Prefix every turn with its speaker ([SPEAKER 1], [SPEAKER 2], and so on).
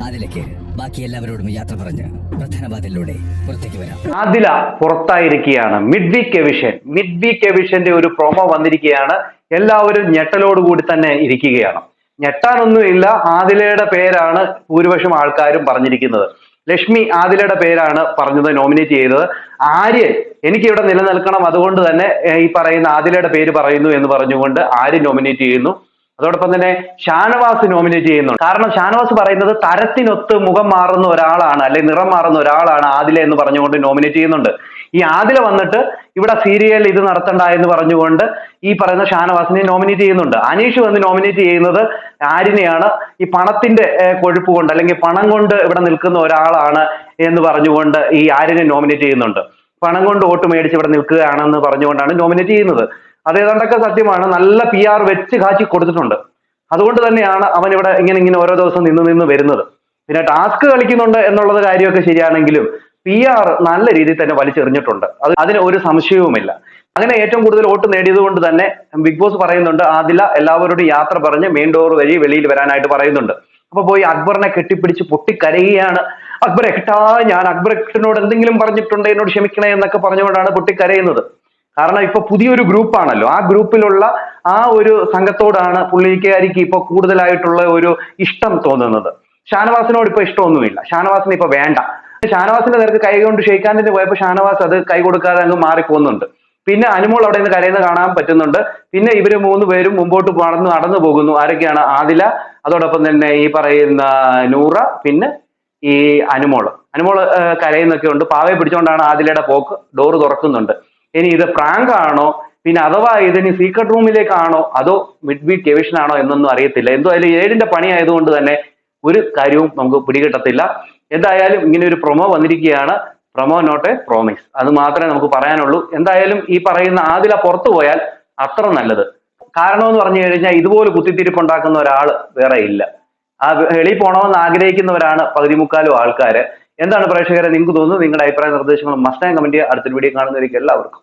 [SPEAKER 1] അതിലേക്ക് ബാക്കി എല്ലാവരോടും യാത്ര പറഞ്ഞ് പ്രധാനവാതിലൂടെ പുറത്തേക്ക് വരാം.
[SPEAKER 2] ആദില പുറത്തായിരിക്കുകയാണ്. മിഡ് വീക്ക് എവിഷന്റെ ഒരു പ്രൊമോ വന്നിരിക്കുകയാണ്. എല്ലാവരും ഞെട്ടലോടുകൂടി തന്നെ ഇരിക്കുകയാണ്. ഞെട്ടാനൊന്നുമില്ല. ആദിലയുടെ പേരാണ് ഭൂരിപക്ഷം ആൾക്കാരും പറഞ്ഞിരിക്കുന്നത്. ലക്ഷ്മി ആദിലയുടെ പേരാണ് പറഞ്ഞത്, നോമിനേറ്റ് ചെയ്തത്. ആര്യൻ എനിക്ക് ഇവിടെ നിലനിൽക്കണം, അതുകൊണ്ട് തന്നെ ഈ പറയുന്ന ആദിലയുടെ പേര് പറയുന്നു എന്ന് പറഞ്ഞുകൊണ്ട് ആര്യൻ നോമിനേറ്റ് ചെയ്യുന്നു. അതോടൊപ്പം തന്നെ ഷാനവാസ് നോമിനേറ്റ് ചെയ്യുന്നുണ്ട്. കാരണം ഷാനവാസ് പറയുന്നത് തരത്തിനൊത്ത് മുഖം മാറുന്ന ഒരാളാണ്, അല്ലെ നിറം മാറുന്ന ഒരാളാണ് ആദില എന്ന് പറഞ്ഞുകൊണ്ട് നോമിനേറ്റ് ചെയ്യുന്നുണ്ട്. ഈ ആദില വന്നിട്ട് ഇവിടെ സീരിയൽ ഇത് നടത്തണ്ട എന്ന് പറഞ്ഞുകൊണ്ട് ഈ പറയുന്ന ഷാനവാസിനെ നോമിനേറ്റ് ചെയ്യുന്നുണ്ട്. അനീഷ് വന്ന് നോമിനേറ്റ് ചെയ്യുന്നത് ആര്യനെയാണ്. ഈ പണത്തിന്റെ കൊഴുപ്പ് കൊണ്ട് അല്ലെങ്കിൽ പണം കൊണ്ട് ഇവിടെ നിൽക്കുന്ന ഒരാളാണ് എന്ന് പറഞ്ഞുകൊണ്ട് ഈ ആര്യനെ നോമിനേറ്റ് ചെയ്യുന്നുണ്ട്. പണം കൊണ്ട് വോട്ട് മേടിച്ച് ഇവിടെ നിൽക്കുകയാണെന്ന് പറഞ്ഞുകൊണ്ടാണ് നോമിനേറ്റ് ചെയ്യുന്നത്. അത് ഏതാണ്ടൊക്കെ സത്യമാണ്. നല്ല PR വെച്ച് കാച്ചി കൊടുത്തിട്ടുണ്ട്. അതുകൊണ്ട് തന്നെയാണ് അവൻ ഇവിടെ ഇങ്ങനെ ഓരോ ദിവസം നിന്ന് വരുന്നത്. പിന്നെ ടാസ്ക് കളിക്കുന്നുണ്ട് എന്നുള്ളത് കാര്യമൊക്കെ ശരിയാണെങ്കിലും PR നല്ല രീതിയിൽ തന്നെ വലിച്ചെറിഞ്ഞിട്ടുണ്ട്. അതിന് ഒരു സംശയവുമില്ല. അങ്ങനെ ഏറ്റവും കൂടുതൽ വോട്ട് നേടിയത് കൊണ്ട് തന്നെ ബിഗ് ബോസ് പറയുന്നുണ്ട് ആദില എല്ലാവരോടും യാത്ര പറഞ്ഞ് മെയിൻ ഡോർ വഴി വെളിയിൽ വരാനായിട്ട് പറയുന്നുണ്ട്. അപ്പൊ പോയി അക്ബറിനെ കെട്ടിപ്പിടിച്ച് പൊട്ടിക്കരയുകയാണ്. അക്ബറെ കിട്ടാ, ഞാൻ അക്ബറിനോട് എന്തെങ്കിലും പറഞ്ഞിട്ടുണ്ട്, എന്നോട് ക്ഷമിക്കണേ എന്നൊക്കെ പറഞ്ഞുകൊണ്ടാണ് പൊട്ടിക്കരയുന്നത്. കാരണം ഇപ്പൊ പുതിയൊരു ഗ്രൂപ്പാണല്ലോ, ആ ഗ്രൂപ്പിലുള്ള ആ ഒരു സംഘത്തോടാണ് പുള്ളിക്കാരിക്ക് ഇപ്പൊ കൂടുതലായിട്ടുള്ള ഒരു ഇഷ്ടം തോന്നുന്നത്. ഷാനവാസിനോട് ഇപ്പൊ ഇഷ്ടമൊന്നുമില്ല. ഷാനവാസിന് ഇപ്പൊ വേണ്ട. ഷാനവാസിന്റെ നേർക്ക് കൈ കൊണ്ട് ഷെയ്ക്കാനിന് പോയപ്പോ ഷാനവാസ് അത് കൈ കൊടുക്കാതെ അങ്ങ് മാറിപ്പോകുന്നുണ്ട്. പിന്നെ അനുമോൾ അവിടെ നിന്ന് കരയുന്ന കാണാൻ പറ്റുന്നുണ്ട്. പിന്നെ ഇവര് 3 പേരും മുമ്പോട്ട് നടന്നു പോകുന്നു. ആരൊക്കെയാണ്? ആദില, അതോടൊപ്പം തന്നെ ഈ പറയുന്ന നൂറ, പിന്നെ ഈ അനുമോള് കരയുന്നൊക്കെ ഉണ്ട്. പാവയെ പിടിച്ചോണ്ടാണ് ആദിലയുടെ പോക്ക്. ഡോറ് തുറക്കുന്നുണ്ട്. ഇനി ഇത് പ്രാങ്ക് ആണോ, പിന്നെ അഥവാ ഇതിനി സീക്രട്ട് റൂമിലേക്കാണോ, അതോ മിഡ് വീക്ക് എവിഷൻ ആണോ എന്നൊന്നും അറിയത്തില്ല. എന്തായാലും 7ന്റെ പണി ആയതുകൊണ്ട് തന്നെ ഒരു കാര്യവും നമുക്ക് പിടികിട്ടത്തില്ല. എന്തായാലും ഇങ്ങനെ ഒരു പ്രൊമോ വന്നിരിക്കുകയാണ്. പ്രൊമോ നോട്ട് എ പ്രോമിസ്, അത് മാത്രമേ നമുക്ക് പറയാനുള്ളൂ. എന്തായാലും ഈ പറയുന്ന ആദില പുറത്തു പോയാൽ അത്ര നല്ലത്. കാരണം എന്ന് പറഞ്ഞു കഴിഞ്ഞാൽ ഇതുപോലെ കുത്തിത്തിരിപ്പുണ്ടാക്കുന്ന ഒരാൾ വേറെ ഇല്ല. ആ വെളിയിൽ പോകണമെന്ന് ആഗ്രഹിക്കുന്നവരാണ് 13 ആൾക്കാര്. എന്താണ് പ്രേക്ഷകരെ നിങ്ങൾക്ക് തോന്നുന്നത്? നിങ്ങളുടെ അഭിപ്രായ നിർദ്ദേശങ്ങൾ മസ്റ്റായും കമന്റ് ചെയ്യുക. അടുത്തൊരു വീഡിയോ കാണുന്നവർക്ക് എല്ലാവർക്കും